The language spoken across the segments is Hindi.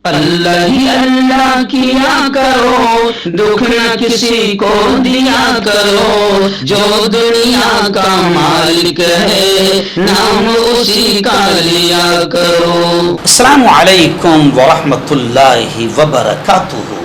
अल्लाह ही अल्लाह किया करो, दुख न किसी को दिया करो, जो दुनिया का मालिक है नाम उसी का लिया करो। अस्सलामु अलैकुम वरहमतुल्लाहि वबरकातुहू।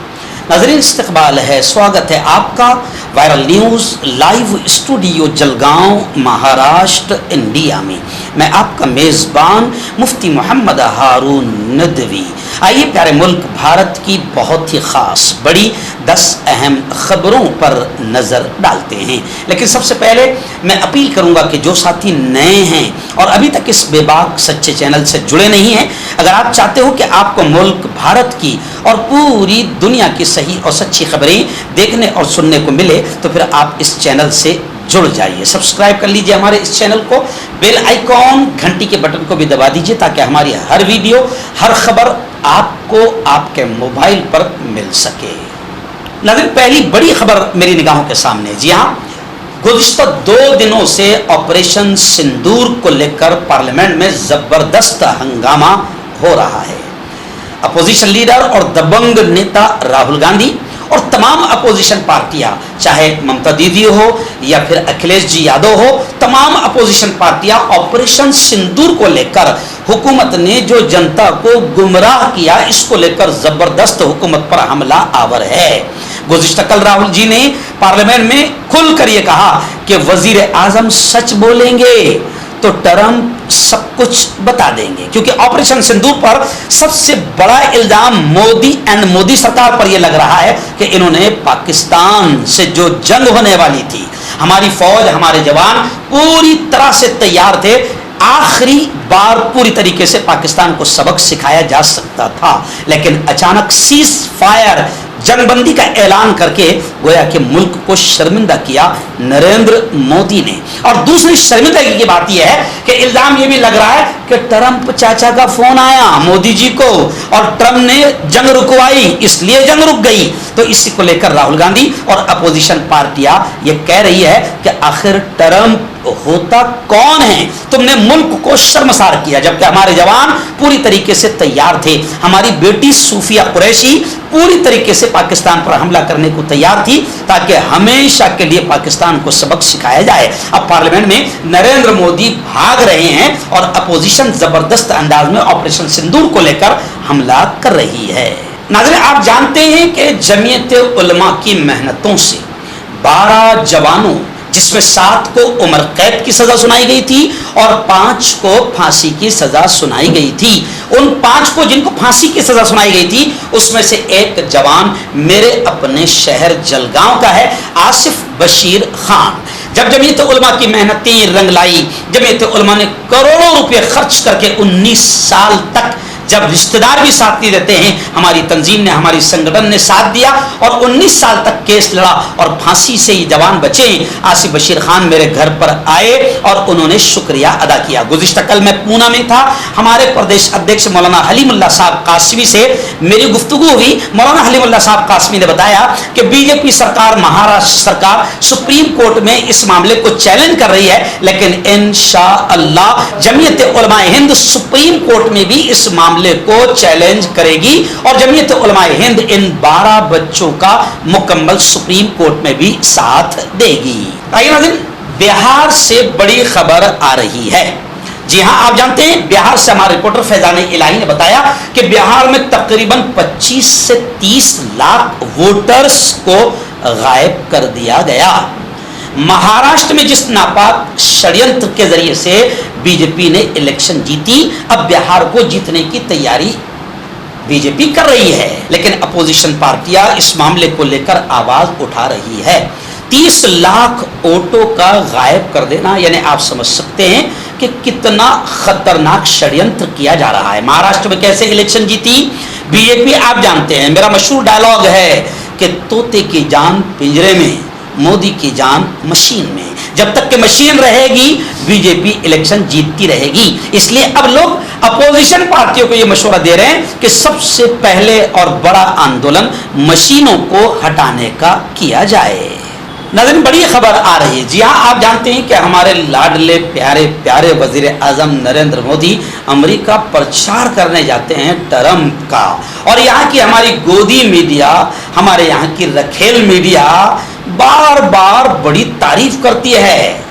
नाज़रीन, इस्तक़बाल है, स्वागत है आपका viral news live studio Jalgaon, Maharashtra, India में। मैं आपका मेज़बान मुफ्ती मोहम्मद हारून नदवी। आइए प्यारे मुल्क भारत की बहुत ही ख़ास बड़ी 10 अहम ख़बरों पर नज़र डालते हैं। लेकिन सबसे पहले मैं अपील करूंगा कि जो साथी नए हैं और अभी तक इस बेबाक सच्चे चैनल से जुड़े नहीं हैं, अगर आप चाहते हो कि आपको मुल्क भारत की और पूरी दुनिया की सही और सच्ची खबरें देखने और सुनने को मिले, तो फिर आप इस चैनल से जुड़ जाइए। सब्सक्राइब कर लीजिए हमारे इस चैनल को, बेल आइकॉन घंटी के बटन को भी दबा दीजिए ताकि हमारी हर वीडियो, हर खबर आपको आपके मोबाइल पर मिल सके। नाज़रीन, पहली बड़ी खबर मेरी निगाहों के सामने। जी हाँ, गुज़िश्ता 2 दिनों से ऑपरेशन सिंदूर को लेकर पार्लियामेंट में ज़बरदस्त हंगामा हो रहा है। अपोजिशन लीडर और दबंग नेता राहुल गांधी और तमाम अपोजिशन पार्टियां, चाहे ममता दीदी हो या फिर अखिलेश जी यादव हो, तमाम अपोजिशन पार्टियां ऑपरेशन सिंदूर को लेकर हुकूमत ने जो जनता को गुमराह किया, इसको लेकर जबरदस्त हुकूमत पर हमला आवर है। गुज़िश्ता कल राहुल जी ने पार्लियामेंट में खुलकर ये कहा कि वजीर आजम सच बोलेंगे तो ट्रंप सब कुछ बता देंगे, क्योंकि ऑपरेशन सिंदूर पर सबसे बड़ा इल्जाम मोदी एंड मोदी सरकार पर यह लग रहा है कि इन्होंने पाकिस्तान से जो जंग होने वाली थी, हमारी फौज, हमारे जवान पूरी तरह से तैयार थे। आखिरी बार पूरी तरीके से पाकिस्तान को सबक सिखाया जा सकता था, लेकिन अचानक सीज फायर, जंगबंदी का ऐलान करके गोया कि मुल्क को शर्मिंदा किया नरेंद्र मोदी ने। और दूसरी शर्मिंदगी की बात यह है कि इल्जाम यह भी लग रहा है कि ट्रंप चाचा का फोन आया मोदी जी को और ट्रंप ने जंग रुकवाई, इसलिए जंग रुक गई। तो इसी को लेकर राहुल गांधी और अपोजिशन पार्टियां ये कह रही है कि आखिर ट्रंप होता कौन है? तुमने मुल्क को शर्मसार किया, जबकि हमारे जवान पूरी तरीके से तैयार थे। हमारी बेटी सूफिया कुरैशी पूरी तरीके से पाकिस्तान पर हमला करने को तैयार थी ताकि हमेशा के लिए पाकिस्तान को सबक सिखाया जाए। अब पार्लियामेंट में नरेंद्र मोदी भाग रहे हैं और अपोजिशन जबरदस्त अंदाज में ऑपरेशन सिंदूर को लेकर हमला कर रही है। नाज़रीन, आप जानते हैं कि जमीयत उलमा की मेहनतों से 12 जवानों, जिसमें 7 को उम्र कैद की सजा सुनाई गई थी और 5 को फांसी की सजा सुनाई गई थी। उन 5 को जिनको फांसी की सजा सुनाई गई थी, उसमें से एक जवान मेरे अपने शहर जलगांव का है, आसिफ बशीर खान। जब जमीयत उलमा की मेहनतें रंग लाई, जमीयत उलमा ने करोड़ों रुपए खर्च करके 19 साल तक, जब रिश्तेदार भी साथ नहीं देते हैं, हमारी तंजीम ने, हमारी संगठन ने साथ दिया और 19 साल तक केस लड़ा और फांसी से ये जवान बचे। आसिफ बशीर खान मेरे घर पर आए और उन्होंने शुक्रिया अदा किया। गुज़िश्ता कल मैं पूना में था, हमारे प्रदेश अध्यक्ष मौलाना हलीमुल्लाह साहब कासमी से मेरी गुफ्तगू हुई। मौलाना हलीमुल्लाह साहब कासमी ने बताया कि बीजेपी सरकार, महाराष्ट्र सरकार सुप्रीम कोर्ट में इस मामले को चैलेंज कर रही है, लेकिन इंशाअल्लाह जमीयत उलमाए हिंद सुप्रीम कोर्ट में भी इस मामले को चैलेंज करेगी और जमीयत उलमाए हिंद इन 12 बच्चों का मुकम्मल सुप्रीम कोर्ट में भी साथ देगी। बिहार से बड़ी खबर आ रही है। जी हां, आप जानते हैं, बिहार से हमारे रिपोर्टर फैजान इलाही ने बताया कि बिहार में तकरीबन 25 से 30 लाख वोटर्स को गायब कर दिया गया। महाराष्ट्र में जिस नापाक षड्यंत्र के जरिए से बीजेपी ने इलेक्शन जीती, अब बिहार को जीतने की तैयारी बीजेपी कर रही है, लेकिन अपोजिशन पार्टियां इस मामले को लेकर आवाज उठा रही है। 30 लाख वोटों का गायब कर देना, यानी आप समझ सकते हैं कि कितना खतरनाक षड्यंत्र किया जा रहा है। महाराष्ट्र में कैसे इलेक्शन जीती बीजेपी, आप जानते हैं। मेरा मशहूर डायलॉग है कि तोते की जान पिंजरे में, मोदी की जान मशीन में। जब तक कि मशीन रहेगी, बीजेपी इलेक्शन जीतती रहेगी। इसलिए अब लोग अपोजिशन पार्टियों को यह मशवरा दे रहे हैं कि सबसे पहले और बड़ा आंदोलन मशीनों को हटाने का किया जाए। नाज़रीन, बड़ी खबर आ रही है। जी हाँ, आप जानते हैं कि हमारे लाडले प्यारे प्यारे वजीर आजम नरेंद्र मोदी अमेरिका प्रचार करने जाते हैं ट्रंप का, और यहाँ की हमारी गोदी मीडिया, हमारे यहाँ की रखेल मीडिया बार बार बड़ी तारीफ करती है।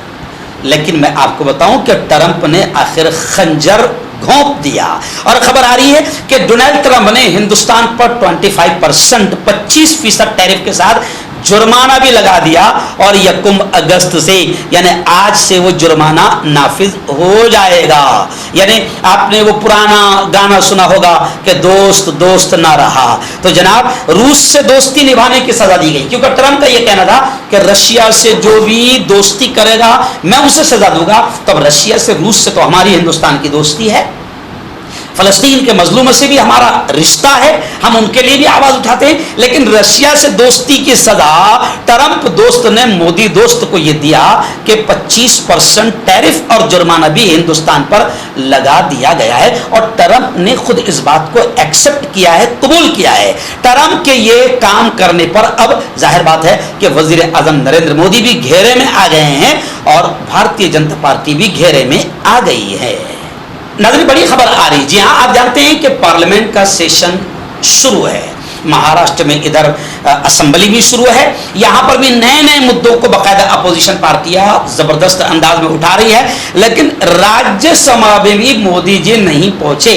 लेकिन मैं आपको बताऊं कि ट्रंप ने आखिर खंजर घोंप दिया, और खबर आ रही है कि डोनाल्ड ट्रंप ने हिंदुस्तान पर 25% 25% टैरिफ के साथ जुर्माना भी लगा दिया, और 1 अगस्त से यानी आज से वो जुर्माना नाफिज हो जाएगा। यानी आपने वो पुराना गाना सुना होगा कि दोस्त दोस्त ना रहा, तो जनाब रूस से दोस्ती निभाने की सजा दी गई, क्योंकि ट्रंप का ये कहना था कि रशिया से जो भी दोस्ती करेगा मैं उसे सजा दूंगा। तब रशिया से, रूस से तो हमारी हिंदुस्तान की दोस्ती है, फलस्तीन के मजलूमों से भी हमारा रिश्ता है, हम उनके लिए भी आवाज उठाते हैं। लेकिन रशिया से दोस्ती की सजा ट्रंप दोस्त ने मोदी दोस्त को यह दिया कि 25% टैरिफ और जुर्माना भी हिंदुस्तान पर लगा दिया गया है, और ट्रंप ने खुद इस बात को एक्सेप्ट किया है, कबूल किया है। ट्रंप के ये काम करने पर अब जाहिर बात है कि वजीर आजम नरेंद्र मोदी भी घेरे में आ गए हैं, और भारतीय जनता पार्टी भी घेरे में आ गई है। नाज़रीन, बड़ी खबर आ रही। जी हाँ, आप जानते हैं कि पार्लियामेंट का सेशन शुरू है। महाराष्ट्र में इधर असेंबली भी शुरू है, यहां पर भी नए नए मुद्दों को बाकायदा अपोजिशन पार्टियां जबरदस्त अंदाज में उठा रही है। लेकिन राज्यसभा में भी मोदी जी नहीं पहुंचे।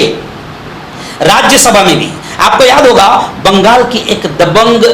राज्यसभा में भी आपको याद होगा, बंगाल की एक दबंग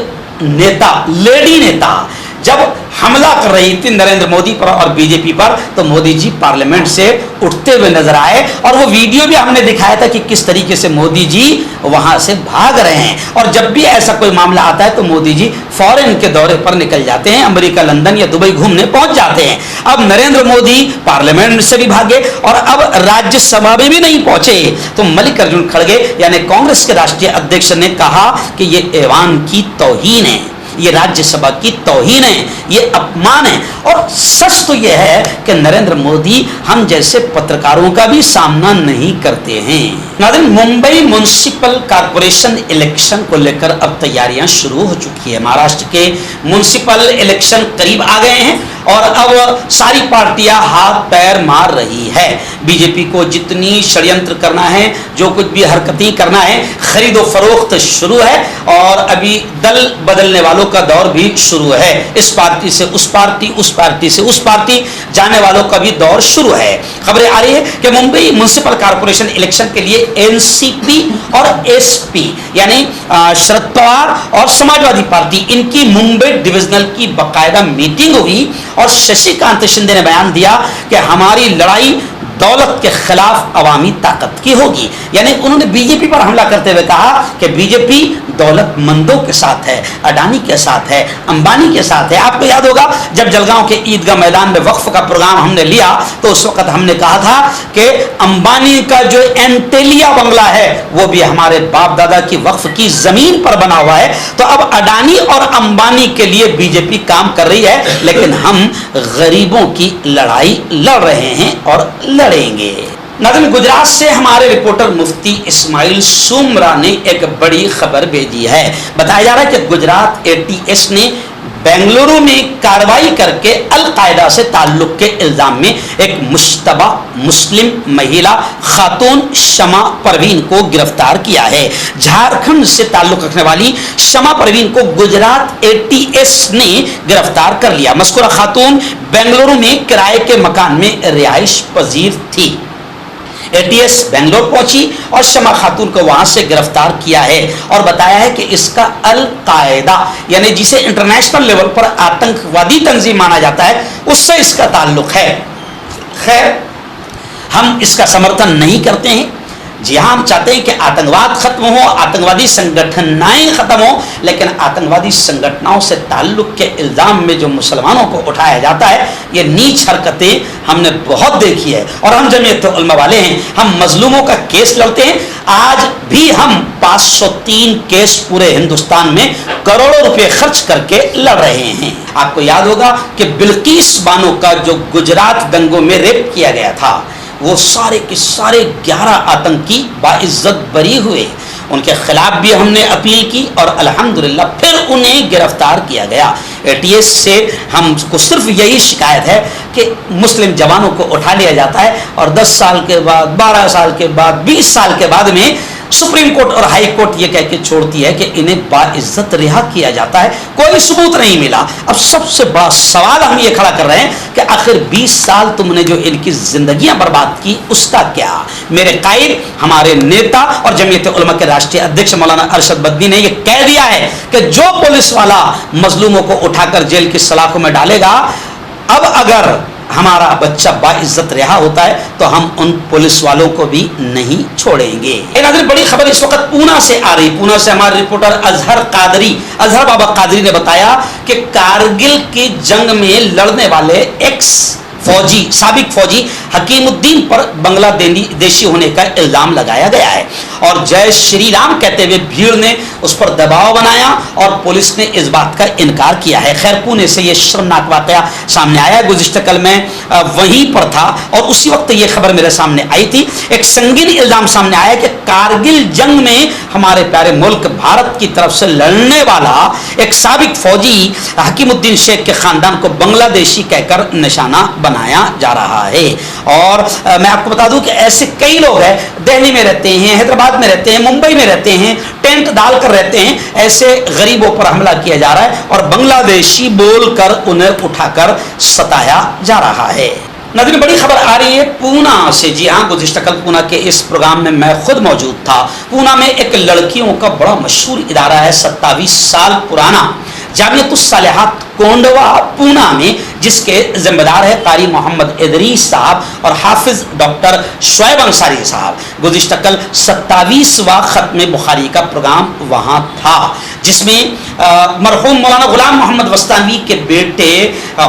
नेता, लेडी नेता, जब हमला कर रही थी नरेंद्र मोदी पर और बीजेपी पर, तो मोदी जी पार्लियामेंट से उठते हुए नजर आए, और वो वीडियो भी हमने दिखाया था कि किस तरीके से मोदी जी वहां से भाग रहे हैं। और जब भी ऐसा कोई मामला आता है तो मोदी जी फॉरेन के दौरे पर निकल जाते हैं, अमेरिका, लंदन या दुबई घूमने पहुंच जाते हैं। अब नरेंद्र मोदी पार्लियामेंट से भी भागे और अब राज्यसभा में भी नहीं पहुंचे, तो मल्लिकार्जुन खड़गे यानी कांग्रेस के राष्ट्रीय अध्यक्ष ने कहा कि ये ऐवान की तौहीन है, ये राज्यसभा की तौहीन है, ये अपमान है। और सच तो यह है कि नरेंद्र मोदी हम जैसे पत्रकारों का भी सामना नहीं करते हैं। नाज़रीन, मुंबई म्युनिसिपल कॉर्पोरेशन इलेक्शन को लेकर अब तैयारियां शुरू हो चुकी है। महाराष्ट्र के म्युनिसिपल इलेक्शन करीब आ गए हैं, और अब सारी पार्टियां हाथ पैर मार रही है। बीजेपी को जितनी षड्यंत्र करना है, जो कुछ भी हरकतें करना है, खरीदो फरोख्त शुरू है, और अभी दल बदलने वालों का दौर भी शुरू है। इस पार्टी से उस पार्टी, उस पार्टी से उस पार्टी जाने वालों का भी दौर शुरू है। खबरें आ रही है कि मुंबई म्युनिसिपल कॉर्पोरेशन इलेक्शन के लिए एनसीपी और एसपी यानी शरद पवार और समाजवादी पार्टी, इनकी मुंबई डिविजनल की बाकायदा मीटिंग हुई, और शशिकांत शिंदे ने बयान दिया कि हमारी लड़ाई दौलत के खिलाफ अवामी ताकत की होगी। यानी उन्होंने बीजेपी पर हमला करते हुए कहा कि बीजेपी दौलतमंदों के साथ है, अडानी के साथ है, अंबानी के साथ है। आपको याद होगा जब जलगांव के ईदगाह मैदान में वक्फ का प्रोग्राम हमने लिया, तो उस वक्त हमने कहा था कि अंबानी का जो एंटेलिया बंगला है वो भी हमारे बाप दादा की वक्फ की जमीन पर बना हुआ है। तो अब अडानी और अंबानी के लिए बीजेपी काम कर रही है, लेकिन हम गरीबों की लड़ाई लड़ रहे हैं और लड़ेंगे। नाज़रीन, गुजरात से हमारे रिपोर्टर मुफ्ती इस्माइल सुमरा ने एक बड़ी खबर भेजी है। बताया जा रहा है कि गुजरात एटीएस ने बेंगलुरु में कार्रवाई करके अल-कायदा से ताल्लुक के इल्जाम में एक मुश्तबा मुस्लिम महिला खातून शमा परवीन को गिरफ्तार किया है। झारखंड से ताल्लुक रखने वाली शमा परवीन को गुजरात एटीएस ने गिरफ्तार कर लिया। मस्कुरा खातून बेंगलुरु में किराए के मकान में रिहाइश पजीर थी। एटीएस बेंगलोर पहुंची और शमा खातून को वहां से गिरफ्तार किया है, और बताया है कि इसका अल-कायदा यानी जिसे इंटरनेशनल लेवल पर आतंकवादी तंजीम माना जाता है, उससे इसका ताल्लुक है। खैर, हम इसका समर्थन नहीं करते हैं। जी हाँ, हम चाहते हैं कि आतंकवाद खत्म हो, आतंकवादी संगठनाएं खत्म हो, लेकिन आतंकवादी संगठनों से ताल्लुक के इल्जाम में जो मुसलमानों को उठाया जाता है, ये नीच हरकतें हमने बहुत देखी है। और हम जमीयत उलमा वाले हैं, हम मजलूमों का केस लड़ते हैं। आज भी हम 503 केस पूरे हिंदुस्तान में करोड़ों रुपए खर्च करके लड़ रहे हैं। आपको याद होगा कि बिल्किस बानो का जो गुजरात दंगों में रेप किया गया था, वो सारे के सारे 11 आतंकी बाइज्जत बरी हुए। उनके खिलाफ भी हमने अपील की और अल्हम्दुलिल्लाह फिर उन्हें गिरफ्तार किया गया। एटीएस से हमको सिर्फ यही शिकायत है कि मुस्लिम जवानों को उठा लिया जाता है और 10 साल के बाद, 12 साल के बाद, 20 साल के बाद में सुप्रीम कोर्ट और हाई कोर्ट ये कह के छोड़ती है कि इन्हें बाइज्जत रिहा किया जाता है, कोई सबूत नहीं मिला। अब सबसे बड़ा सवाल हम ये खड़ा कर रहे हैं कि आखिर 20 साल तुमने जो इनकी जिंदगियां बर्बाद की उसका क्या? मेरे कायद, हमारे नेता और जमीयत उलमा के राष्ट्रीय अध्यक्ष मौलाना अरशद बद्दी ने यह कह दिया है कि जो पुलिस वाला मजलूमों को उठाकर जेल की सलाखों में डालेगा, अब अगर हमारा बच्चा बाइज्जत रिहा होता है तो हम उन पुलिस वालों को भी नहीं छोड़ेंगे। नाज़रीन, बड़ी खबर इस वक्त पूना से आ रही। पूना से हमारे रिपोर्टर अजहर बाबा कादरी ने बताया कि कारगिल की जंग में लड़ने वाले साबिक फौजी हकीमुद्दीन पर बांग्लादेशी होने का इल्जाम लगाया गया है और जय श्री राम कहते हुए भीड़ ने उस पर दबाव बनाया और पुलिस ने इस बात का इनकार किया है। खैर, पुणे से यह शर्मनाक वाकया सामने आया। गुज़िश्ता कल मैं वहीं पर था और उसी वक्त यह खबर मेरे सामने आई थी। एक संगीन इल्जाम सामने आया कि कारगिल जंग में हमारे प्यारे मुल्क भारत की तरफ से लड़ने वाला एक साबिक फौजी हकीमुद्दीन शेख के खानदान को बांग्लादेशी कहकर निशाना बनाया जा रहा है। और मैं आपको बता दूं कि ऐसे कई लोग हैं, दिल्ली में रहते हैं, हैदराबाद में रहते हैं, मुंबई में रहते हैं, टेंट डालकर रहते हैं, ऐसे गरीबों पर हमला किया जा रहा है और बांग्लादेशी बोलकर उन्हें उठाकर सताया जा रहा है। नाज़रीन, बड़ी खबर आ रही है पूना से। जी हाँ, गुज़िश्ता कल पूना के इस प्रोग्राम में मैं खुद मौजूद था। पूना में एक लड़कियों का बड़ा मशहूर इदारा है, 27 साल पुराना, जामियतुस सालिहात कोंडवा पूना में, जिसके जिम्मेदार है कारी मोहम्मद इदरीस साहब और हाफिज डॉक्टर शुएब अंसारी साहब। गुज़िश्ता कल 27वां खत्म बुखारी का प्रोग्राम वहाँ था, जिसमें मरहूम मौलाना गुलाम मोहम्मद वस्तानवी के बेटे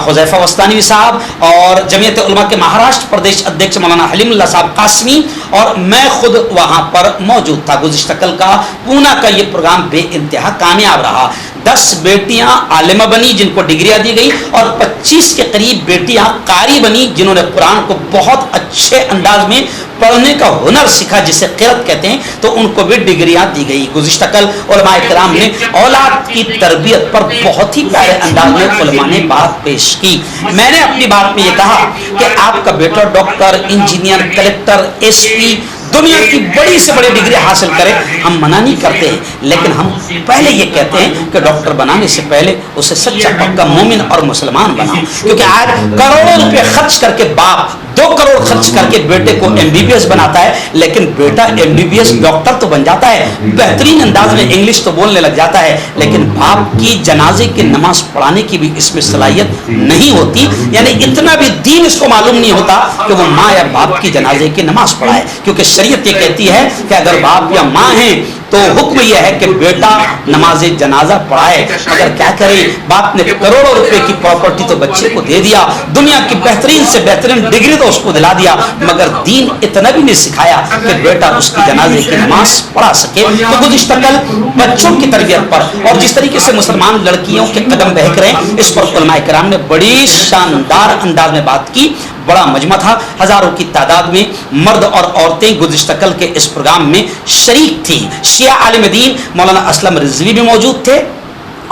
हुज़ैफा वस्तानवी साहब और जमीयत उलमा के महाराष्ट्र प्रदेश अध्यक्ष मौलाना हलीमुल्लाह साहब कासमी और मैं खुद वहाँ पर मौजूद था। गुज़िश्ता कल का पूना का ये प्रोग्राम बेइंतहा कामयाब रहा। 10 बेटियां आलिमा बनी जिनको डिग्रियां दी गई और 25 के करीब बेटियां कारी बनी जिन्होंने कुरान को बहुत अच्छे अंदाज में पढ़ने का हुनर सीखा, जिसे क़िरात कहते हैं, तो उनको भी डिग्रियां दी गई। गुज़िश्ता कल उलमा इकराम ने औलाद की तरबियत पर बहुत ही प्यारे अंदाज में उलमा ने बात पेश की। मैंने अपनी बात में ये कहा कि आपका बेटा डॉक्टर, इंजीनियर, कलेक्टर, एसपी, दुनिया की बड़ी से बड़ी डिग्री हासिल करे, हम मना नहीं करते हैं, लेकिन हम पहले ये कहते हैं कि डॉक्टर बनाने से पहले उसे सच्चा पक्का मोमिन और मुसलमान बनाओ। क्योंकि आज करोड़ों रुपए खर्च करके बाप 2 करोड़ खर्च करके बेटे को MBBS बनाता है, लेकिन बेटा MBBS डॉक्टर तो बन जाता है, बेहतरीन अंदाज में इंग्लिश तो बोलने लग जाता है, लेकिन बाप की जनाजे की नमाज पढ़ाने की भी इसमें सलाहियत नहीं होती। यानी इतना भी दीन इसको मालूम नहीं होता कि वो माँ या बाप की जनाजे की नमाज पढ़ाए। क्योंकि शरीयत ये कहती है कि अगर बाप या माँ हैं तो हुक्म यह है कि बेटा नमाज जनाजा पढ़ाए। अगर क्या करे, बाप ने करोड़ों रुपए की प्रॉपर्टी तो बच्चे को दे दिया, दुनिया की बेहतरीन से बेहतरीन डिग्री तो उसको दिला दिया, मगर दीन इतना भी नहीं सिखाया कि बेटा उसकी जनाजे की नमाज पढ़ा सके। तो गुज़िश्ता कल बच्चों की तरबियत पर और जिस तरीके से मुसलमान लड़कियों के कदम बहक रहे हैं, इस पर उलमा इकराम ने बड़ी शानदार अंदाज में बात की। बड़ा मजमा था, हजारों की तादाद में मर्द और औरतें गुज़िश्ता कल के इस प्रोग्राम में शरीक थी। शिया आलिम दीन मौलाना असलम रिजवी भी मौजूद थे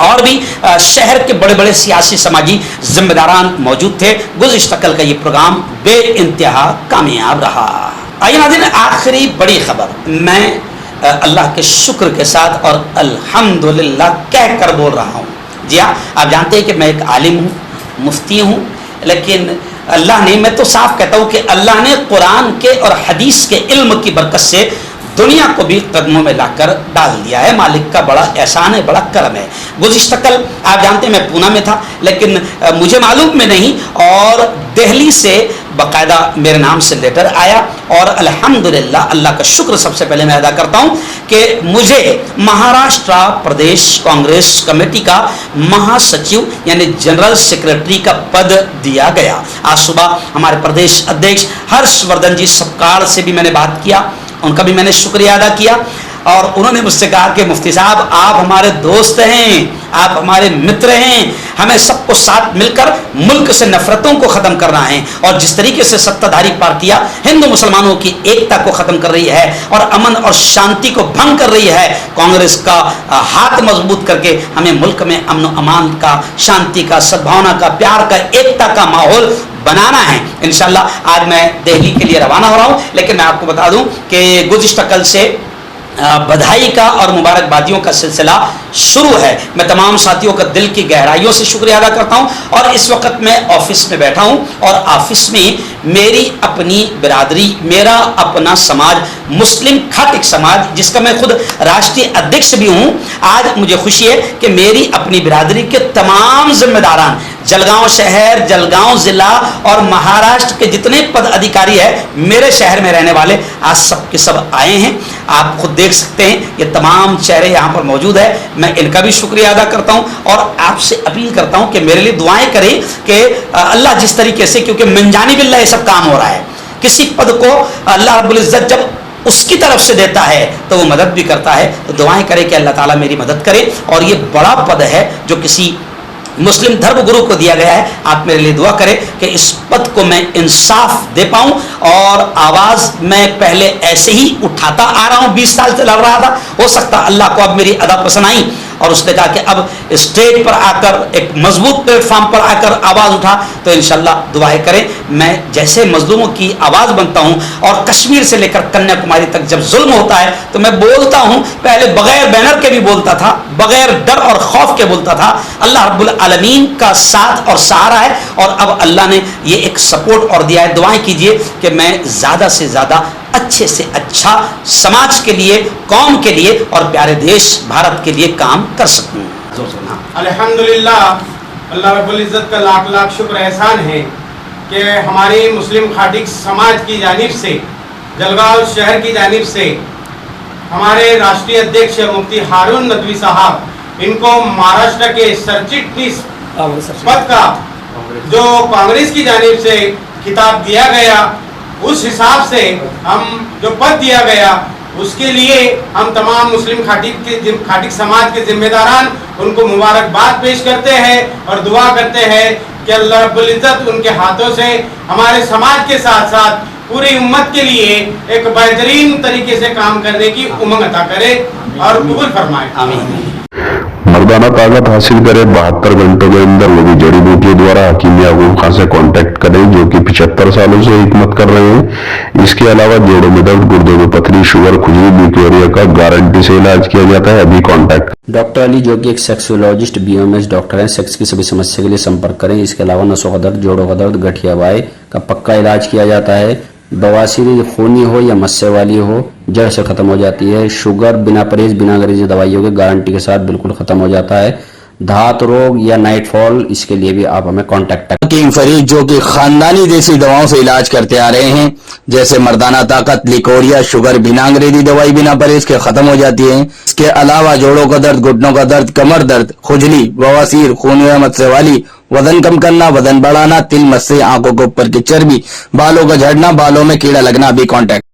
और भी शहर के बड़े बड़े सियासी समाजी जिम्मेदारान मौजूद थे। गुज़िश्ता कल का ये प्रोग्राम बेइंतहा कामयाब रहा। आइए नाज़रीन, आखिरी बड़ी खबर मैं अल्लाह के शुक्र के साथ और अल्हम्दुलिल्लाह कह कर बोल रहा हूँ। जी हाँ, आप जानते हैं कि मैं एक आलिम हूँ, मुफ्ती हूँ, लेकिन अल्लाह ने, मैं तो साफ कहता हूँ कि अल्लाह ने कुरान के और हदीस के इल्म की बरकत से दुनिया को भी कदमों में लाकर डाल दिया है। मालिक का बड़ा एहसान है, बड़ा करम है। गुज़िश्ता कल आप जानते हैं मैं पूना में था, लेकिन मुझे मालूम में नहीं और दिल्ली से बाकायदा मेरे नाम से लेटर आया और अल्हम्दुलिल्लाह अल्लाह का शुक्र सबसे पहले मैं अदा करता हूँ कि मुझे महाराष्ट्र प्रदेश कांग्रेस कमेटी का महासचिव यानी जनरल सेक्रेटरी का पद दिया गया। आज सुबह हमारे प्रदेश अध्यक्ष हर्षवर्धन जी सपकाल से भी मैंने बात किया, उनका भी मैंने शुक्रिया अदा किया। और उन्होंने मुझसे कहा कि मुफ्ती साहब आप हमारे दोस्त हैं, आप हमारे मित्र हैं, हमें सबको साथ मिलकर मुल्क से नफरतों को ख़त्म करना है। और जिस तरीके से सत्ताधारी पार्टियां हिंदू मुसलमानों की एकता को ख़त्म कर रही है और अमन और शांति को भंग कर रही है, कांग्रेस का हाथ मजबूत करके हमें मुल्क में अमन अमान का, शांति का, सद्भावना का, प्यार का, एकता का माहौल बनाना है। इंशाल्लाह आज मैं दिल्ली के लिए रवाना हो रहा हूँ, लेकिन मैं आपको बता दूं कि गुज़िश्ता कल से बधाई का और मुबारकबादियों का सिलसिला शुरू है। मैं तमाम साथियों का दिल की गहराइयों से शुक्रिया अदा करता हूं। और इस वक्त मैं ऑफिस में बैठा हूं और ऑफिस में मेरी अपनी बिरादरी, मेरा अपना समाज, मुस्लिम खाटिक समाज, जिसका मैं खुद राष्ट्रीय अध्यक्ष भी हूं, आज मुझे खुशी है कि मेरी अपनी बिरादरी के तमाम जिम्मेदारान, जलगांव शहर, जलगांव जिला और महाराष्ट्र के जितने पद अधिकारी है मेरे शहर में रहने वाले, आज सब के सब आए हैं। आप खुद देख सकते हैं ये तमाम चेहरे यहाँ पर मौजूद है। मैं इनका भी शुक्रिया अदा करता हूँ और आपसे अपील करता हूँ कि मेरे लिए दुआएं करें कि अल्लाह जिस तरीके से, क्योंकि मन जानी बिल्लाह ये सब काम हो रहा है, किसी पद को अल्लाह रब्बुल इज्जत जब उसकी तरफ से देता है तो वो मदद भी करता है। तो दुआएं करें कि अल्लाह ताला मेरी मदद करे। और ये बड़ा पद है जो किसी मुस्लिम धर्म गुरु को दिया गया है। आप मेरे लिए दुआ करें कि इस पद को मैं इंसाफ दे पाऊं। और आवाज़ मैं पहले ऐसे ही उठाता आ रहा हूं, 20 साल से लड़ रहा था, हो सकता अल्लाह को अब मेरी अदा पसंद आई और उसने कहा कि अब स्टेज पर आकर, एक मजबूत प्लेटफॉर्म पर आकर आवाज़ उठा। तो इंशाल्लाह दुआएं करें, मैं जैसे मजलूमों की आवाज़ बनता हूं और कश्मीर से लेकर कन्याकुमारी तक जब जुल्म होता है तो मैं बोलता हूं, पहले बगैर बैनर के भी बोलता था, बगैर डर और खौफ के बोलता था। अल्लाह रब्बुल आलमीन का साथ और सहारा है और अब अल्लाह ने ये एक सपोर्ट और दिया है। दुआएं कीजिए कि मैं ज़्यादा से ज़्यादा अच्छे से अच्छा समाज के लिए, कौम के लिए और प्यारे देश भारत के लिए काम कर सकूं। अल्हम्दुलिल्लाह, अल्लाह रब्बुल इज़्ज़त का लाख लाख शुक्र एहसान है कि हमारी मुस्लिम खाटिक समाज की जानिब से, जलगांव शहर की जानिब से हमारे राष्ट्रीय अध्यक्ष मुफ्ती हारून नदवी साहब, इनको महाराष्ट्र के सरचिटनीस पद का जो कांग्रेस की जानिब से खिताब दिया गया, उस हिसाब से हम जो पद दिया गया उसके लिए हम तमाम मुस्लिम खाटिक समाज के जिम्मेदारान उनको मुबारकबाद पेश करते हैं और दुआ करते हैं कि अल्लाह रब्बुल इज़्ज़त उनके हाथों से हमारे समाज के साथ साथ पूरी उम्मत के लिए एक बेहतरीन तरीके से काम करने की उमंग अता करे और कबूल फरमाए। आमीन। मर्दाना ताकत हासिल करे 72 घंटों के अंदर, वो भी जड़ी बूटियों द्वारा हकीम याकूब खान से कांटेक्ट करें, जो कि 75 सालों से हिकमत कर रहे हैं। इसके अलावा जोड़ों में दर्द, गुर्दों में पथरी, शुगर, खुजली, ब्यूकेरिया का गारंटी से इलाज किया जाता है। अभी कांटेक्ट डॉक्टर अली, जो कि एक सेक्सोलॉजिस्ट, बीएमएस डॉक्टर हैं, सेक्स की सभी समस्या के लिए संपर्क करें। इसके अलावा नसों का दर्द, जोड़ों का दर्द, गठिया बाय का पक्का इलाज किया जाता है। बवासीर खूनी हो या मस्से वाली हो, जड़ से खत्म हो जाती है। शुगर बिना परहेज, बिना अंग्रेजी दवाइयों के गारंटी के साथ बिल्कुल खत्म हो जाता है। धात रोग या नाइटफॉल, इसके लिए भी आप हमें कांटेक्ट करें। हकीम फरीद, जो कि खानदानी देसी दवाओं से इलाज करते आ रहे हैं, जैसे मर्दाना ताकत, लिकोरिया, शुगर बिना अंग्रेजी दवाई, बिना परहेज के खत्म हो जाती है। इसके अलावा जोड़ों का दर्द, घुटनों का दर्द, कमर दर्द, खुजली, बवासीर, खून या मस्से वाली, वजन कम करना, वजन बढ़ाना, तिल, मस्से, आंखों के ऊपर की चर्बी, बालों का झड़ना, बालों में कीड़ा लगना, भी कांटेक्ट।